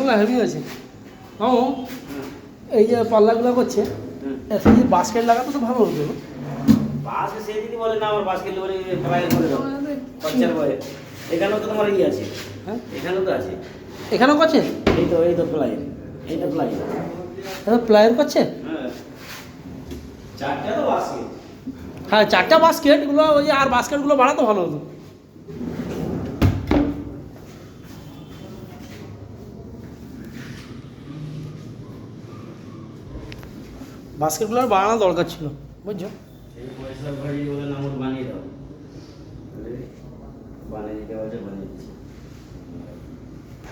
পাল্লাগুলো heavy আছে। মামু এই যে পাল্লাগুলো করছে এত যদি বাস্কেট লাগাতো তো ভালো হতো। বাস্কেট সে যদি বলে না আমার বাস্কেট বলে প্রায় করে দাও খরচার বলে। এখানেও তো তোমার ই আছে, হ্যাঁ এখানেও তো আছে, এখানেও করছে, এই তো প্লাই, এইটা প্লাই। প্লায়ার করছে। হ্যাঁ চারটা তো বাস্কেট। হ্যাঁ 4টা বাস্কেটগুলো ওই যে আর বাস্কেটগুলো বাড়াতো ভালো হতো। বাস্কেটগুলো আর বাড়ানো দরকার ছিল বুঝছো। সেই পয়সা ভাই বলে না আমার বানিয়ে দাও।